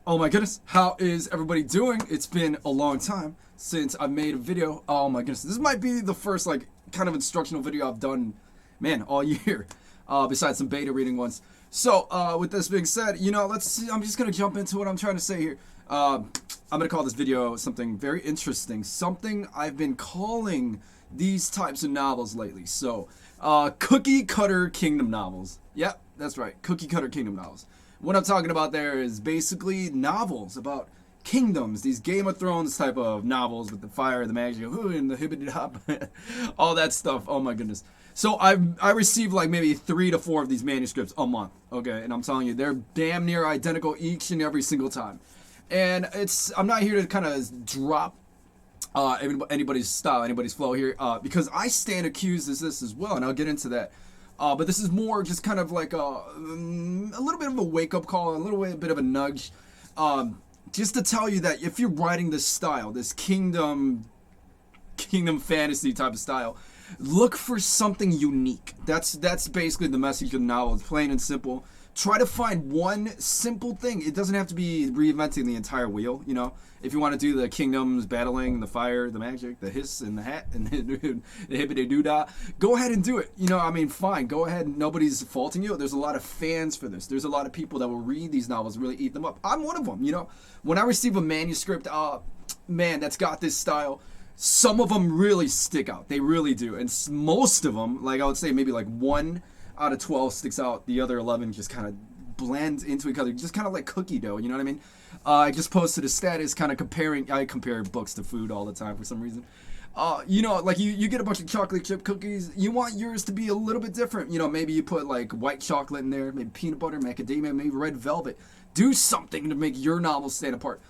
Oh my goodness, how is everybody doing? It's been a long time since I've made a video. Oh my goodness, this might be the first like kind of instructional video I've done, man, all year. Besides some beta reading ones. So with this being said, let's see. I'm just gonna jump into what I'm trying to say here. I'm gonna call this video something very interesting, something I've been calling these types of novels lately. So cookie cutter kingdom novels. Yep, that's right, cookie cutter kingdom novels. What I'm talking about there is basically novels about kingdoms, these Game of Thrones type of novels with the fire, the magic, and the hibbity hop, all that stuff. Oh my goodness. So I receive like maybe 3 to 4 of these manuscripts a month, okay? And I'm telling you, they're damn near identical each and every single time. And I'm not here to kind of drop anybody's style, anybody's flow here, because I stand accused as this as well, and I'll get into that. But this is more just kind of like a little bit of a wake-up call, a little bit of a nudge, just to tell you that if you're writing this style, this kingdom fantasy type of style, look for something unique. That's basically the message of the novel. It's plain and simple. Try to find one simple thing. It doesn't have to be reinventing the entire wheel, If you want to do the kingdoms, battling, the fire, the magic, the hiss, and the hat, and the hibbity-doo-dah, go ahead and do it. Fine. Go ahead. Nobody's faulting you. There's a lot of fans for this. There's a lot of people that will read these novels and really eat them up. I'm one of them, When I receive a manuscript, man, that's got this style, some of them really stick out. They really do. And most of them, like I would say maybe like 1 out of 12 sticks out. The other 11 just kind of blend into each other, just kind of like cookie dough, you know what I mean? I just posted a status kind of comparing. I compare books to food all the time for some reason. Like you get a bunch of chocolate chip cookies, you want yours to be a little bit different. Maybe you put like white chocolate in there, maybe peanut butter, macadamia, maybe red velvet. Do something to make your novel stand apart.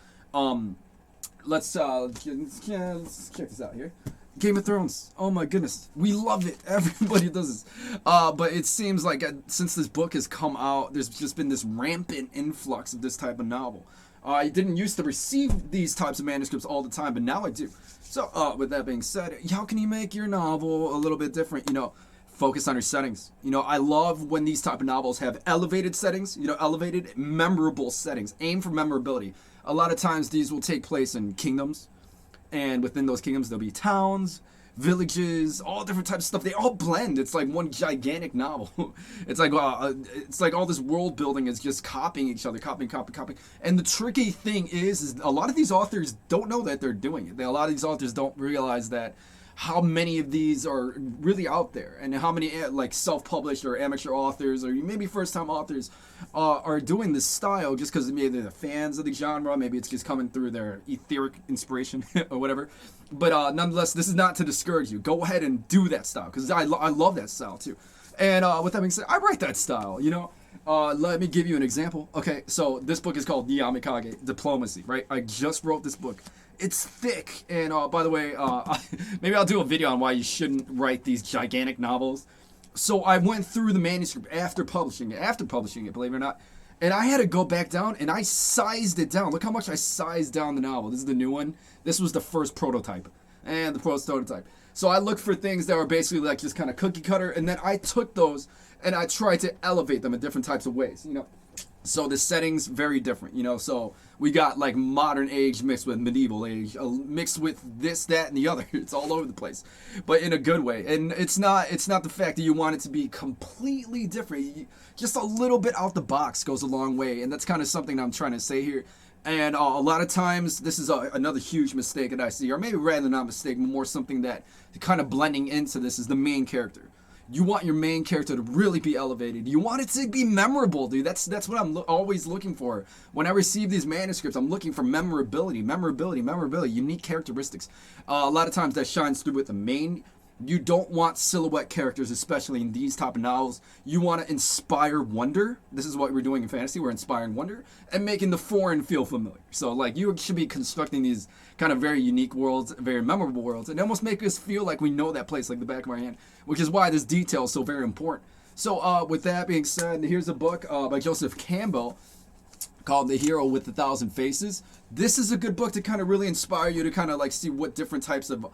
Let's check this out here. Game of Thrones. Oh my goodness. We love it. Everybody does this. But it seems like since this book has come out, there's just been this rampant influx of this type of novel. I didn't used to receive these types of manuscripts all the time, but now I do. So with that being said, how can you make your novel a little bit different? Focus on your settings. I love when these type of novels have elevated settings, elevated, memorable settings. Aim for memorability. A lot of times these will take place in kingdoms, and within those kingdoms there'll be towns, villages, all different types of stuff. They all blend. It's like one gigantic novel. It's like all this world building is just copying each other, copying. And the tricky thing is a lot of these authors don't know that they're doing it. A lot of these authors don't realize that how many of these are really out there, and how many like self-published or amateur authors or maybe first-time authors are doing this style just because maybe they're fans of the genre, maybe it's just coming through their etheric inspiration or whatever. But nonetheless, this is not to discourage you. Go ahead and do that style, because I love that style too. And with that being said, I write that style, Let me give you an example. Okay, so this book is called The Yamikage, Diplomacy, right? I just wrote this book. It's thick, and by the way, maybe I'll do a video on why you shouldn't write these gigantic novels. So I went through the manuscript after publishing it, believe it or not, and I had to go back down, and I sized it down. Look how much I sized down the novel. This is the new one. This was the first prototype, and the prototype. So I looked for things that were basically like just kind of cookie cutter, and then I took those, and I tried to elevate them in different types of ways, So the setting's very different, So we got like modern age mixed with medieval age, mixed with this, that, and the other. It's all over the place, but in a good way. And it's not the fact that you want it to be completely different. Just a little bit out the box goes a long way, and that's kind of something I'm trying to say here. And a lot of times, this is another huge mistake that I see, or maybe rather not a mistake, but more something that kind of blending into this is the main character. You want your main character to really be elevated. You want it to be memorable, dude. That's what I'm always looking for. When I receive these manuscripts, I'm looking for memorability, unique characteristics. A lot of times that shines through with the main. You don't want silhouette characters, especially in these type of novels. You want to inspire wonder. This is what we're doing in fantasy. We're inspiring wonder and making the foreign feel familiar. So like you should be constructing these kind of very unique worlds, very memorable worlds, and almost make us feel like we know that place like the back of our hand, which is why this detail is so very important. So with that being said, here's a book by Joseph Campbell called The Hero with 1,000 Faces. This is a good book to kind of really inspire you to kind of like see what different types of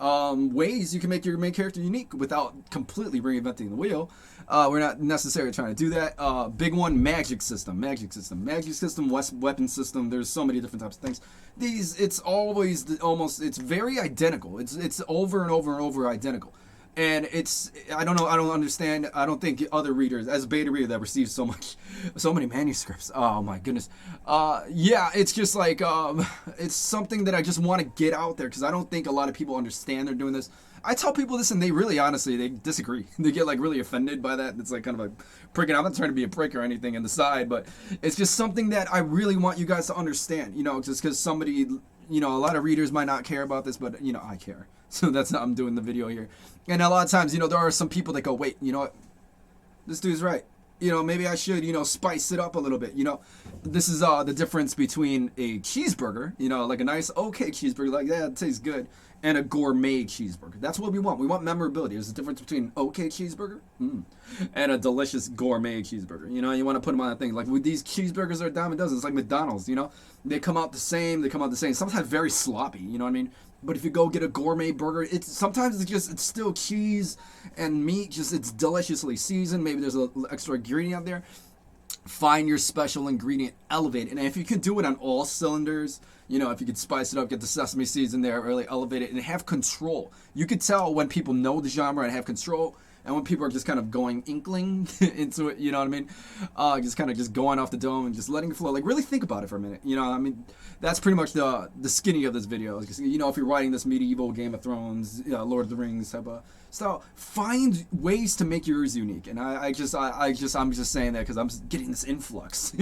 ways you can make your main character unique without completely reinventing the wheel. We're not necessarily trying to do that. Big one, magic system, weapon system. There's so many different types of things. It's always it's very identical. It's over and over and over identical. And I don't know, I don't understand, I don't think other readers, as a beta reader that receives so many manuscripts, oh my goodness, yeah, it's just like, it's something that I just want to get out there, because I don't think a lot of people understand they're doing this. I tell people this, and they really, honestly, they disagree. They get, like, really offended by that. It's, like, kind of a pricking. I'm not trying to be a prick or anything in the side, but it's just something that I really want you guys to understand, you know, just because somebody, you know, a lot of readers might not care about this, but, you know, I care. So that's how I'm doing the video here. And a lot of times, you know, there are some people that go, wait, you know what? This dude's right. You know, maybe I should, you know, spice it up a little bit. You know, this is the difference between a cheeseburger, you know, like a nice, okay cheeseburger, like, yeah, it tastes good, and a gourmet cheeseburger. That's what we want. We want memorability. There's a difference between okay cheeseburger and a delicious gourmet cheeseburger. You know, you want to put them on that thing. Like, with these cheeseburgers are a dime a dozen. It's like McDonald's, you know. They come out the same. Sometimes very sloppy, you know what I mean? But if you go get a gourmet burger, sometimes it's still cheese and meat, it's deliciously seasoned. Maybe there's an extra ingredient out there. Find your special ingredient, elevate it. And if you can do it on all cylinders, you know, if you could spice it up, get the sesame seeds in there, really elevate it, and have control. You could tell when people know the genre and have control, and when people are just kind of going inkling into it, you know what I mean? Just kind of just going off the dome and just letting it flow. Like, really think about it for a minute. You know, I mean, that's pretty much the skinny of this video. You know, if you're writing this medieval Game of Thrones, Lord of the Rings type of style, find ways to make yours unique. And I'm just saying that because I'm just getting this influx.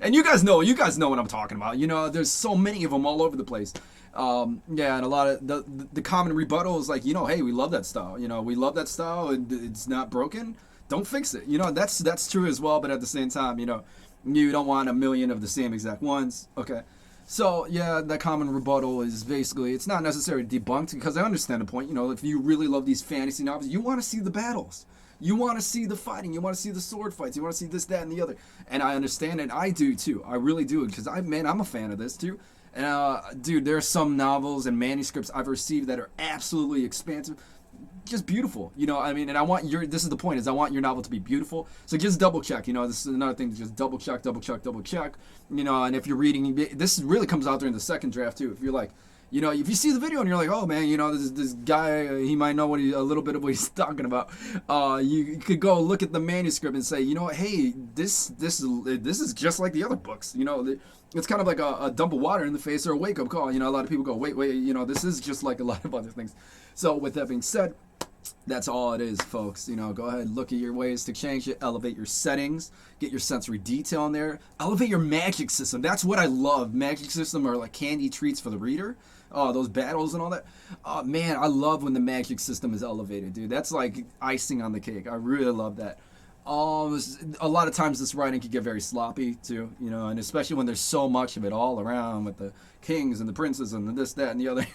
And you guys know what I'm talking about. You know, there's so many of them all over the place. Yeah, and a lot of the common rebuttal is like, you know, hey, we love that style. You know, we love that style, and it's not broken. Don't fix it. You know, that's true as well. But at the same time, you know, you don't want a million of the same exact ones. Okay. So, yeah, that common rebuttal is basically, it's not necessarily debunked, because I understand the point. You know, if you really love these fantasy novels, you want to see the battles. You want to see the fighting. You want to see the sword fights. You want to see this, that, and the other. And I understand it. I do, too. I really do. Because, I'm a fan of this, too. And, dude, there are some novels and manuscripts I've received that are absolutely expansive. Just beautiful, you know. I mean, and this is the point, is I want your novel to be beautiful. So just double check, you know. This is another thing, just double check, you know. And if you're reading, this really comes out during the second draft too. If you're like, you know, if you see the video and you're like, oh man, you know, this guy, he might know a little bit of what he's talking about. You could go look at the manuscript and say, you know what, hey, this is just like the other books, you know. It's kind of like a dump of water in the face or a wake-up call. You know, a lot of people go, wait, you know, this is just like a lot of other things. So with that being said, that's all it is, folks. You know, go ahead and look at your ways to change it. Elevate your settings. Get your sensory detail in there. Elevate your magic system. That's what I love. Magic system are like candy treats for the reader. Oh, those battles and all that. Oh, man, I love when the magic system is elevated, dude. That's like icing on the cake. I really love that. A lot of times this writing can get very sloppy too, you know, and especially when there's so much of it all around with the kings and the princes and the this, that, and the other.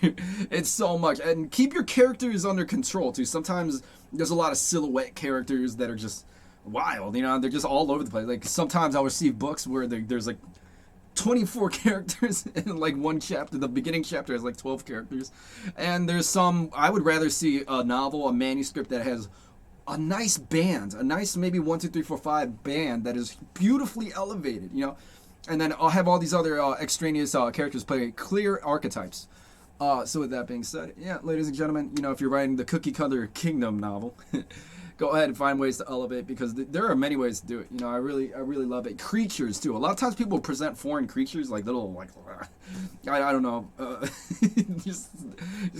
It's so much. And keep your characters under control too. Sometimes there's a lot of silhouette characters that are just wild, you know, they're just all over the place. Like, sometimes I'll receive books where there's like 24 characters in like one chapter. The beginning chapter has like 12 characters. And there's some, I would rather see a novel, a manuscript that has a nice band, a nice maybe 1, 2, 3, 4, 5 band that is beautifully elevated, you know. And then I'll have all these other extraneous characters play clear archetypes. So with that being said, yeah, ladies and gentlemen, you know, if you're writing the cookie cutter kingdom novel, go ahead and find ways to elevate, because there are many ways to do it. You know, I really love it. Creatures too. A lot of times people present foreign creatures like little, like, I don't know, just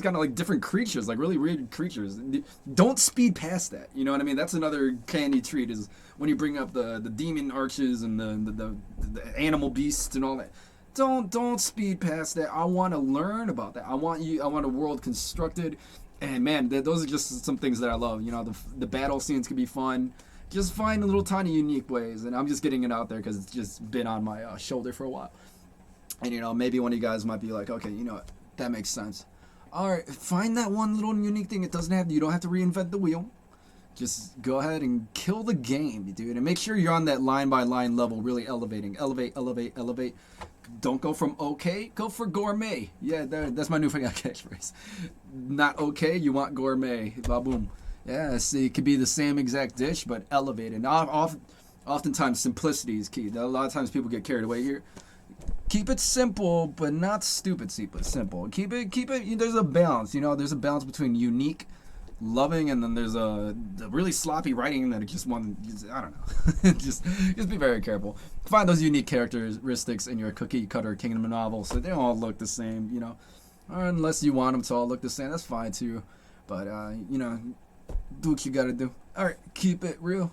kind of like different creatures, like really weird creatures. Don't speed past that. You know what I mean? That's another candy treat, is when you bring up the demon arches and the animal beasts and all that. Don't speed past that. I want to learn about that. I want a world constructed. And man, those are just some things that I love. You know, the battle scenes can be fun. Just find little tiny unique ways. And I'm just getting it out there because it's just been on my shoulder for a while. And, you know, maybe one of you guys might be like, okay, you know what, that makes sense. All right, find that one little unique thing. You don't have to reinvent the wheel. Just go ahead and kill the game, dude. And make sure you're on that line by line level, really elevating. Elevate. Don't go from okay, go for gourmet. Yeah, that's my new catchphrase. Not okay, you want gourmet. Ba boom. Yeah, see, it could be the same exact dish, but elevated. Oftentimes, simplicity is key. A lot of times people get carried away here. Keep it simple, but not stupid simple. Keep it, there's a balance, there's a balance between unique, loving, and then there's the really sloppy writing that I don't know. just be very careful. Find those unique characteristics in your cookie cutter kingdom novel so they don't all look the same, Or unless you want them to all look the same, that's fine too. But, do what you gotta do. Alright, keep it real.